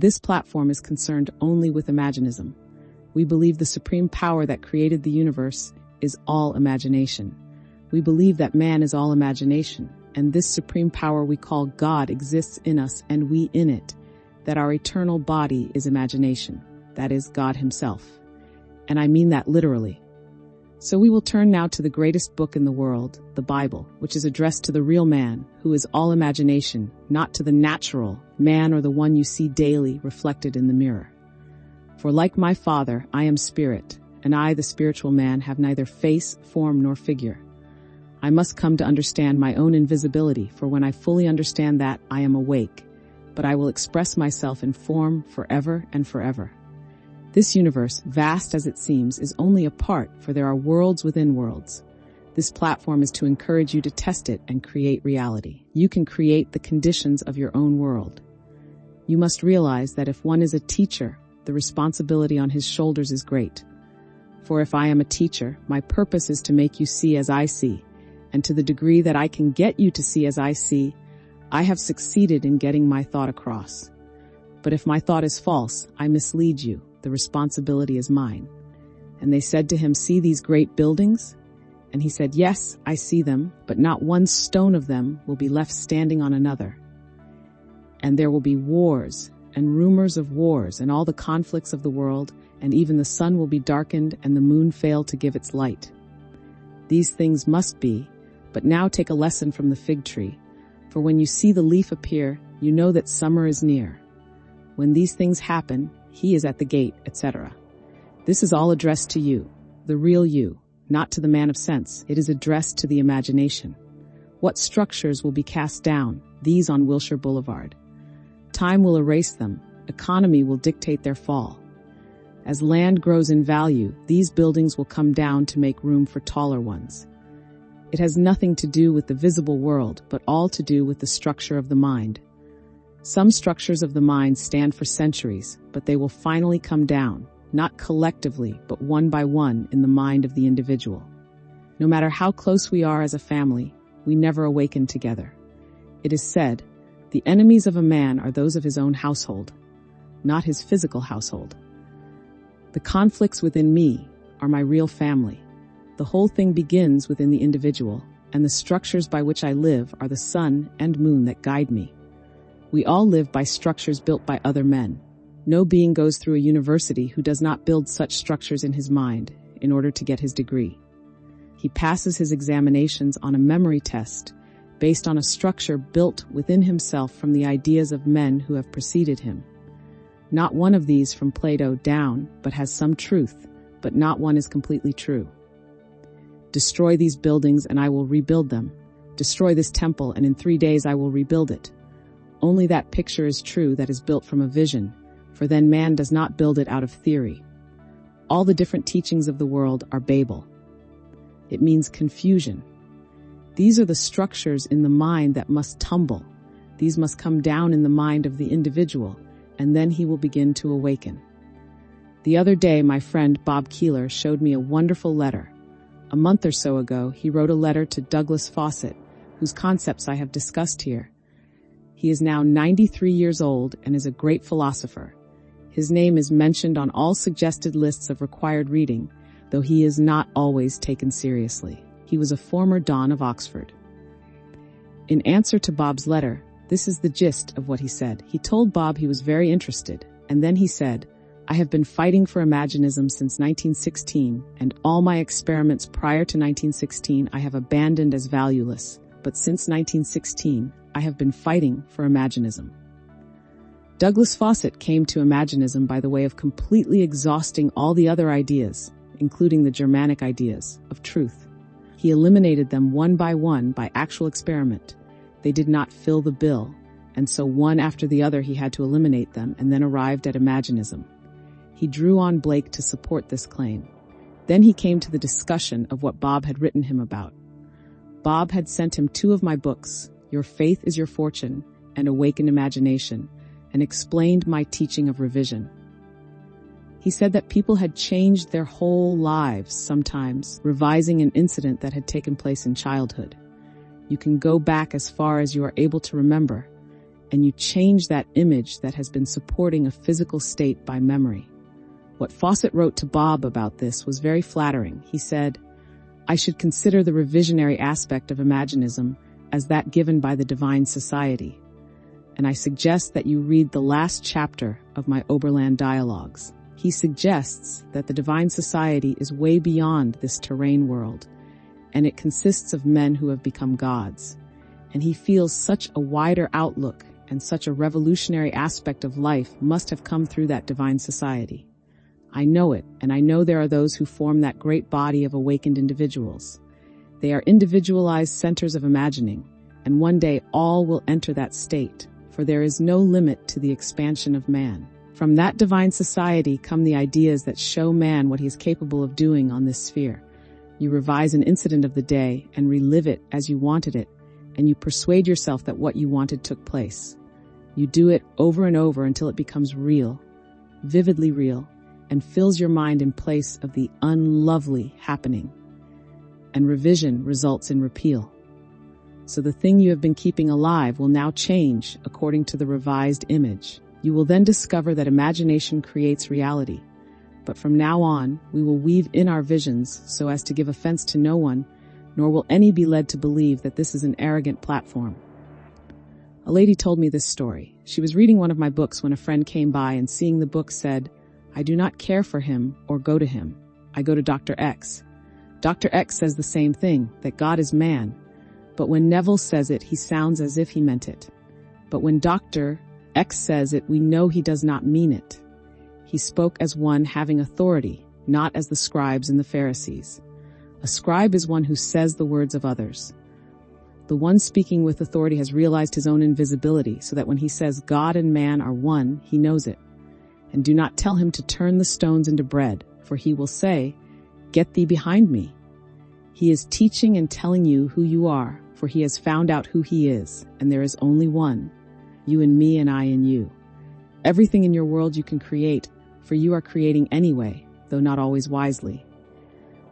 This platform is concerned only with Imaginism. We believe the supreme power that created the universe is all imagination. We believe that man is all imagination, and this supreme power we call God exists in us and we in it, that our eternal body is imagination, that is, God himself. And I mean that literally. So we will turn now to the greatest book in the world, the Bible, which is addressed to the real man, who is all imagination, not to the natural man or the one you see daily reflected in the mirror. For like my Father, I am spirit, and I, the spiritual man, have neither face, form, nor figure. I must come to understand my own invisibility, for when I fully understand that, I am awake, but I will express myself in form forever and forever. This universe, vast as it seems, is only a part, for there are worlds within worlds. This platform is to encourage you to test it and create reality. You can create the conditions of your own world. You must realize that if one is a teacher, the responsibility on his shoulders is great. For if I am a teacher, my purpose is to make you see as I see, and to the degree that I can get you to see as I see, I have succeeded in getting my thought across. But if my thought is false, I mislead you. The responsibility is mine. And they said to him, see these great buildings? And he said, yes, I see them, but not one stone of them will be left standing on another. And there will be wars and rumors of wars and all the conflicts of the world, and even the sun will be darkened and the moon fail to give its light. These things must be, but now take a lesson from the fig tree. For when you see the leaf appear, you know that summer is near. When these things happen, he is at the gate, etc. This is all addressed to you, the real you, not to the man of sense. It is addressed to the imagination. What structures will be cast down? These on Wilshire Boulevard. Time will erase them. Economy will dictate their fall. As land grows in value, these buildings will come down to make room for taller ones. It has nothing to do with the visible world, but all to do with the structure of the mind. Some structures of the mind stand for centuries, but they will finally come down, not collectively, but one by one in the mind of the individual. No matter how close we are as a family, we never awaken together. It is said, the enemies of a man are those of his own household, not his physical household. The conflicts within me are my real family. The whole thing begins within the individual, and the structures by which I live are the sun and moon that guide me. We all live by structures built by other men. No being goes through a university who does not build such structures in his mind in order to get his degree. He passes his examinations on a memory test based on a structure built within himself from the ideas of men who have preceded him. Not one of these from Plato down, but has some truth, but not one is completely true. Destroy these buildings and I will rebuild them. Destroy this temple and in 3 days I will rebuild it. Only that picture is true that is built from a vision, for then man does not build it out of theory. All the different teachings of the world are Babel. It means confusion. These are the structures in the mind that must tumble. These must come down in the mind of the individual, and then he will begin to awaken. The other day, my friend Bob Keeler showed me a wonderful letter. A month or so ago, he wrote a letter to Douglas Fawcett, whose concepts I have discussed here. He is now 93 years old and is a great philosopher. His name is mentioned on all suggested lists of required reading, though he is not always taken seriously. He was a former Don of Oxford. In answer to Bob's letter, this is the gist of what he said. He told Bob he was very interested, and then he said, I have been fighting for Imaginism since 1916, and all my experiments prior to 1916 I have abandoned as valueless, but since 1916, I have been fighting for Imaginism. Douglas Fawcett came to Imaginism by the way of completely exhausting all the other ideas, including the Germanic ideas, of truth. He eliminated them one by actual experiment. They did not fill the bill, and so one after the other he had to eliminate them and then arrived at Imaginism. He drew on Blake to support this claim. Then he came to the discussion of what Bob had written him about. Bob had sent him 2 of my books, Your Faith is Your Fortune and Awaken Imagination, and explained my teaching of revision. He said that people had changed their whole lives, sometimes revising an incident that had taken place in childhood. You can go back as far as you are able to remember, and you change that image that has been supporting a physical state by memory. What Fawcett wrote to Bob about this was very flattering. He said, "I should consider the revisionary aspect of Imaginism as that given by the Divine Society, and I suggest that you read the last chapter of my Oberland Dialogues." He suggests that the Divine Society is way beyond this terrain world, and it consists of men who have become gods. And he feels such a wider outlook and such a revolutionary aspect of life must have come through that Divine Society. I know it, and I know there are those who form that great body of awakened individuals. They are individualized centers of imagining, and one day all will enter that state, for there is no limit to the expansion of man. From that Divine Society come the ideas that show man what he is capable of doing on this sphere. You revise an incident of the day and relive it as you wanted it, and you persuade yourself that what you wanted took place. You do it over and over until it becomes real, vividly real, and fills your mind in place of the unlovely happening. And revision results in repeal. So the thing you have been keeping alive will now change according to the revised image. You will then discover that imagination creates reality. But from now on, we will weave in our visions so as to give offense to no one, nor will any be led to believe that this is an arrogant platform. A lady told me this story. She was reading one of my books when a friend came by and seeing the book said, "I do not care for him or go to him. I go to Dr. X. Dr. X says the same thing, that God is man. But when Neville says it, he sounds as if he meant it. But when Dr. X says it, we know he does not mean it. He spoke as one having authority, not as the scribes and the Pharisees. A scribe is one who says the words of others. The one speaking with authority has realized his own invisibility, so that when he says God and man are one, he knows it. And do not tell him to turn the stones into bread, for he will say, 'Get thee behind me.' He is teaching and telling you who you are, for he has found out who he is, and there is only one, you and me and I and you. Everything in your world you can create, for you are creating anyway, though not always wisely.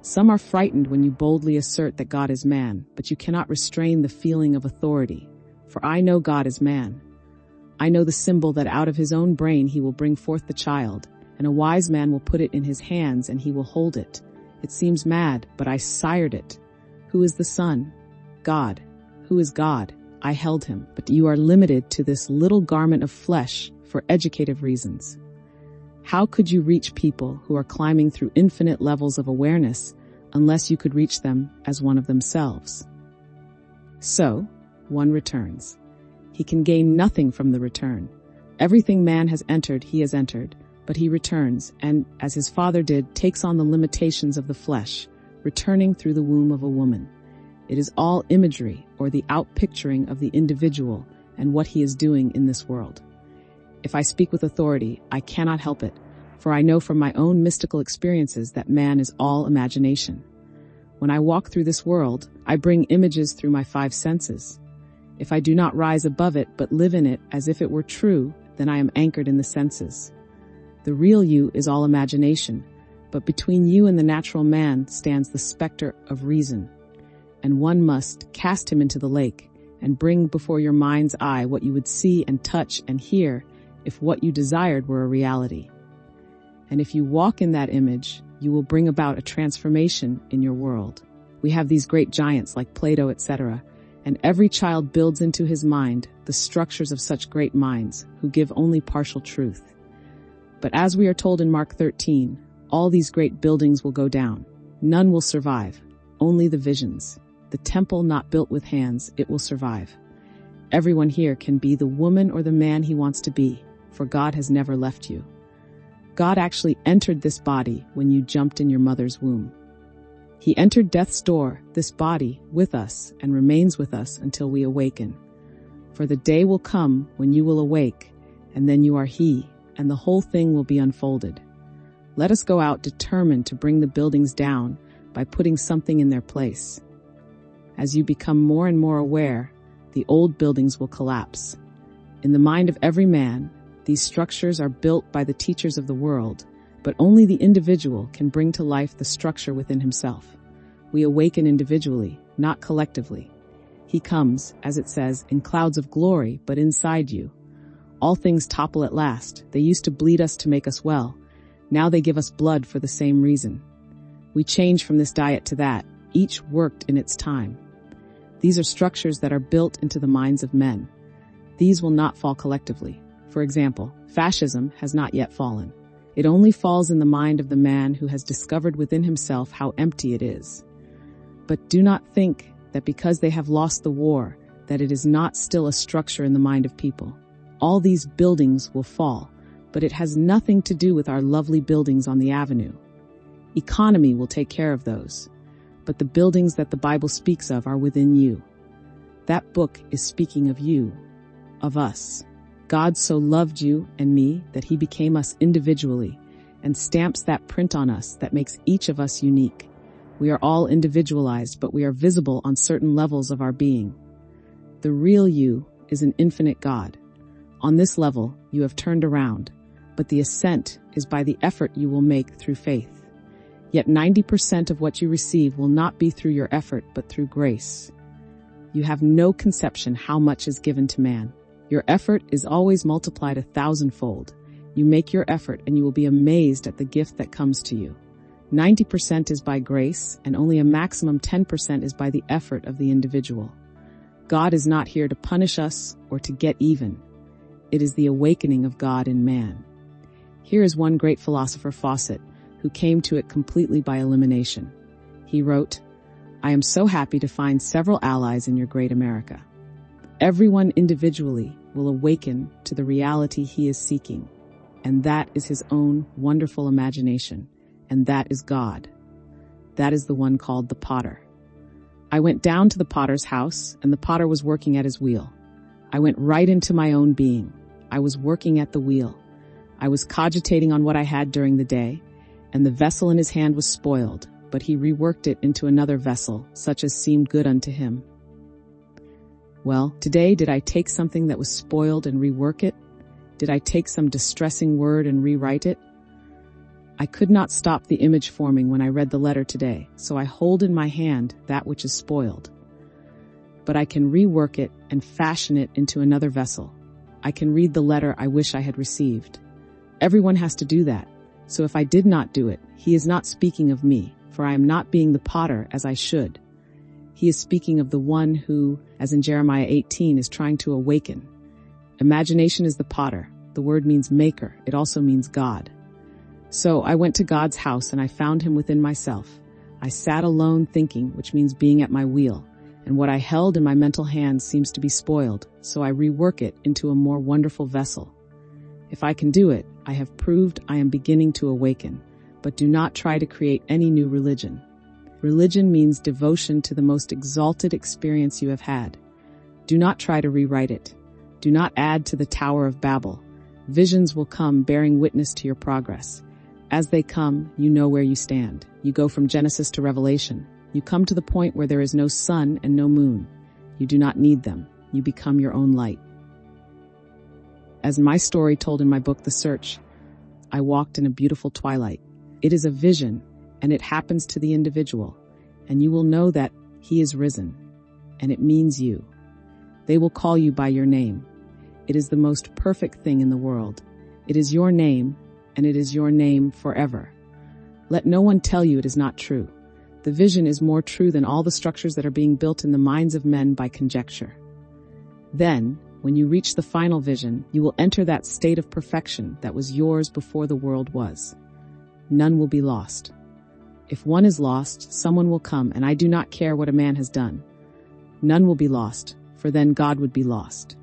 Some are frightened when you boldly assert that God is man, but you cannot restrain the feeling of authority, for I know God is man. I know the symbol that out of his own brain he will bring forth the child, and a wise man will put it in his hands and he will hold it. It seems mad, but I sired it. Who is the Son? God. Who is God? I held him, but you are limited to this little garment of flesh for educative reasons. How could you reach people who are climbing through infinite levels of awareness unless you could reach them as one of themselves? So, one returns. He can gain nothing from the return. Everything man has entered, he has entered, but he returns, and, as his father did, takes on the limitations of the flesh, returning through the womb of a woman. It is all imagery, or the outpicturing of the individual and what he is doing in this world. If I speak with authority, I cannot help it, for I know from my own mystical experiences that man is all imagination. When I walk through this world, I bring images through my 5 senses. If I do not rise above it but live in it as if it were true, then I am anchored in the senses. The real you is all imagination, but between you and the natural man stands the specter of reason. And one must cast him into the lake and bring before your mind's eye what you would see and touch and hear if what you desired were a reality. And if you walk in that image, you will bring about a transformation in your world. We have these great giants like Plato, etc., and every child builds into his mind the structures of such great minds who give only partial truth. But as we are told in Mark 13, all these great buildings will go down. None will survive, only the visions. The temple not built with hands, it will survive. Everyone here can be the woman or the man he wants to be, for God has never left you. God actually entered this body when you jumped in your mother's womb. He entered death's door, this body, with us and remains with us until we awaken. For the day will come when you will awake, and then you are he, and the whole thing will be unfolded. Let us go out determined to bring the buildings down by putting something in their place. As you become more and more aware, the old buildings will collapse. In the mind of every man, these structures are built by the teachers of the world, but only the individual can bring to life the structure within himself. We awaken individually, not collectively. He comes, as it says, in clouds of glory, but inside you. All things topple at last. They used to bleed us to make us well. Now they give us blood for the same reason. We change from this diet to that, each worked in its time. These are structures that are built into the minds of men. These will not fall collectively. For example, fascism has not yet fallen. It only falls in the mind of the man who has discovered within himself how empty it is. But do not think that because they have lost the war, that it is not still a structure in the mind of people. All these buildings will fall, but it has nothing to do with our lovely buildings on the avenue. Economy will take care of those, but the buildings that the Bible speaks of are within you. That book is speaking of you, of us. God so loved you and me that he became us individually and stamps that print on us that makes each of us unique. We are all individualized, but we are visible on certain levels of our being. The real you is an infinite God. On this level, you have turned around, but the ascent is by the effort you will make through faith. Yet 90% of what you receive will not be through your effort, but through grace. You have no conception how much is given to man. Your effort is always multiplied 1,000-fold. You make your effort and you will be amazed at the gift that comes to you. 90% is by grace, and only a maximum 10% is by the effort of the individual. God is not here to punish us or to get even. It is the awakening of God in man. Here is one great philosopher, Fawcett, who came to it completely by elimination. He wrote, "I am so happy to find several allies in your great America. Everyone individually will awaken to the reality he is seeking, and that is his own wonderful imagination, and that is God. That is the one called the potter. I went down to the potter's house, and the potter was working at his wheel. I went right into my own being. I was working at the wheel. I was cogitating on what I had during the day, and the vessel in his hand was spoiled, but he reworked it into another vessel, such as seemed good unto him. Well, today did I take something that was spoiled and rework it? Did I take some distressing word and rewrite it? I could not stop the image forming when I read the letter today, so I hold in my hand that which is spoiled. But I can rework it and fashion it into another vessel. I can read the letter I wish I had received. Everyone has to do that. So if I did not do it, he is not speaking of me, for I am not being the potter as I should. He is speaking of the one who, as in Jeremiah 18, is trying to awaken. Imagination is the potter. The word means maker. It also means God. So I went to God's house and I found him within myself. I sat alone thinking, which means being at my wheel, and what I held in my mental hands seems to be spoiled, so I rework it into a more wonderful vessel. If I can do it, I have proved I am beginning to awaken, but do not try to create any new religion. Religion means devotion to the most exalted experience you have had. Do not try to rewrite it. Do not add to the Tower of Babel. Visions will come bearing witness to your progress. As they come, you know where you stand. You go from Genesis to Revelation. You come to the point where there is no sun and no moon. You do not need them. You become your own light. As my story told in my book, The Search, I walked in a beautiful twilight. It is a vision, and it happens to the individual, and you will know that he is risen, and it means you. They will call you by your name. It is the most perfect thing in the world. It is your name, and it is your name forever. Let no one tell you it is not true. The vision is more true than all the structures that are being built in the minds of men by conjecture. Then, when you reach the final vision, you will enter that state of perfection that was yours before the world was. None will be lost. If one is lost, someone will come, and I do not care what a man has done. None will be lost, for then God would be lost.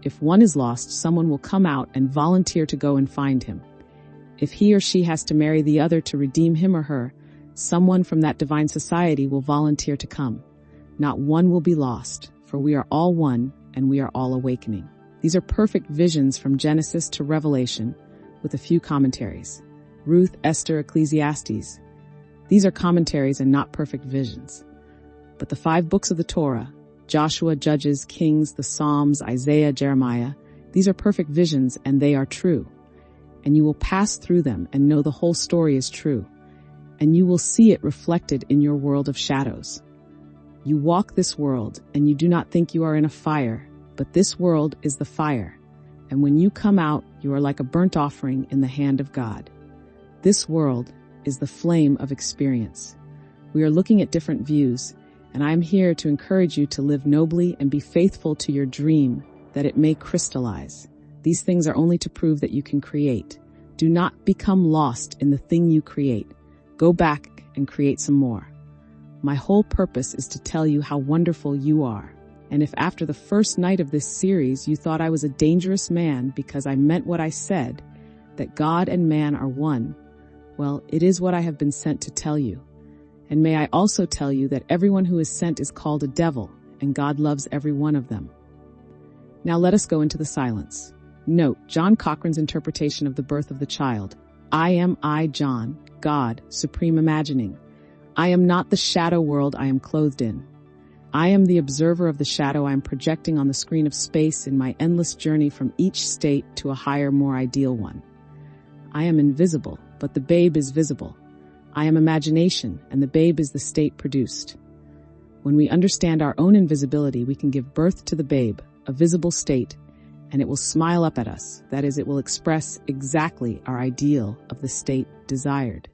If one is lost, someone will come out and volunteer to go and find him. If he or she has to marry the other to redeem him or her, someone from that divine society will volunteer to come. Not one will be lost, for we are all one, and we are all awakening. These are perfect visions from Genesis to Revelation, with a few commentaries. Ruth, Esther, Ecclesiastes. These are commentaries and not perfect visions. But the 5 books of the Torah, Joshua, Judges, Kings, the Psalms, Isaiah, Jeremiah, these are perfect visions and they are true. And you will pass through them and know the whole story is true. And you will see it reflected in your world of shadows. You walk this world, and you do not think you are in a fire, but this world is the fire. And when you come out, you are like a burnt offering in the hand of God. This world is the flame of experience. We are looking at different views, and I am here to encourage you to live nobly and be faithful to your dream, that it may crystallize. These things are only to prove that you can create. Do not become lost in the thing you create. Go back and create some more. My whole purpose is to tell you how wonderful you are. And if after the first night of this series you thought I was a dangerous man because I meant what I said, that God and man are one, well, it is what I have been sent to tell you. And may I also tell you that everyone who is sent is called a devil, and God loves every one of them. Now let us go into the silence. Note John Cochrane's interpretation of the birth of the child. I am I, John, God, supreme imagining. I am not the shadow world I am clothed in. I am the observer of the shadow I am projecting on the screen of space in my endless journey from each state to a higher, more ideal one. I am invisible, but the babe is visible. I am imagination, and the babe is the state produced. When we understand our own invisibility, we can give birth to the babe, a visible state, and it will smile up at us. That is, it will express exactly our ideal of the state desired.